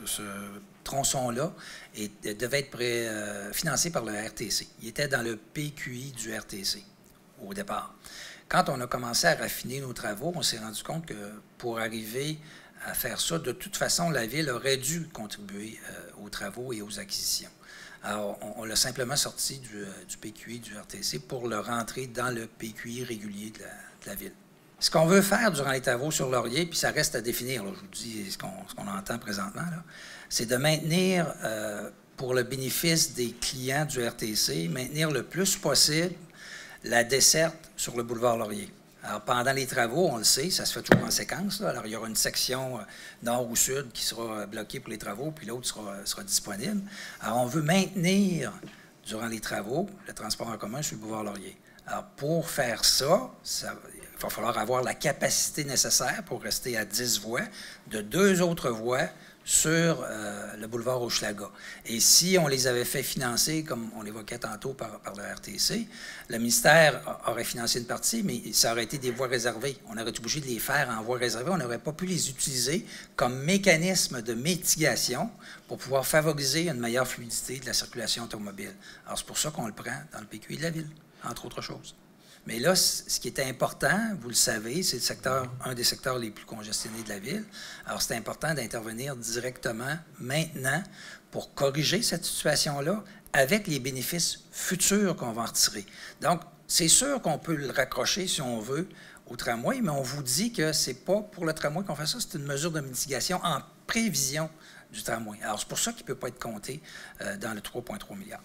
ce tronçon-là devait être financé par le RTC. Il était dans le PQI du RTC au départ. Quand on a commencé à raffiner nos travaux, on s'est rendu compte que pour arriver à faire ça, de toute façon, la Ville aurait dû contribuer aux travaux et aux acquisitions. Alors, on l'a simplement sorti du PQI du RTC pour le rentrer dans le PQI régulier de la Ville. Ce qu'on veut faire durant les travaux sur Laurier, puis ça reste à définir, là, je vous dis ce qu'on entend présentement, c'est de maintenir, pour le bénéfice des clients du RTC, maintenir le plus possible la desserte sur le boulevard Laurier. Alors, pendant les travaux, on le sait, ça se fait toujours en séquence. Là. Alors, il y aura une section nord ou sud qui sera bloquée pour les travaux, puis l'autre sera disponible. Alors, on veut maintenir, durant les travaux, le transport en commun sur le boulevard Laurier. Alors, pour faire ça, il va falloir avoir la capacité nécessaire pour rester à 10 voies, de 2 autres voies sur le boulevard Hochelaga. Et si on les avait fait financer, comme on l'évoquait tantôt par le RTC, le ministère aurait financé une partie, mais ça aurait été des voies réservées. On aurait été obligé de les faire en voies réservées. On n'aurait pas pu les utiliser comme mécanisme de mitigation pour pouvoir favoriser une meilleure fluidité de la circulation automobile. Alors, c'est pour ça qu'on le prend dans le PQI de la Ville, entre autres choses. Mais là, ce qui est important, vous le savez, c'est un des secteurs les plus congestionnés de la Ville. Alors, c'est important d'intervenir directement, maintenant, pour corriger cette situation-là avec les bénéfices futurs qu'on va en retirer. Donc, c'est sûr qu'on peut le raccrocher, si on veut, au tramway, mais on vous dit que ce n'est pas pour le tramway qu'on fait ça, c'est une mesure de mitigation en prévision du tramway. Alors, c'est pour ça qu'il ne peut pas être compté dans le 3,3 milliards.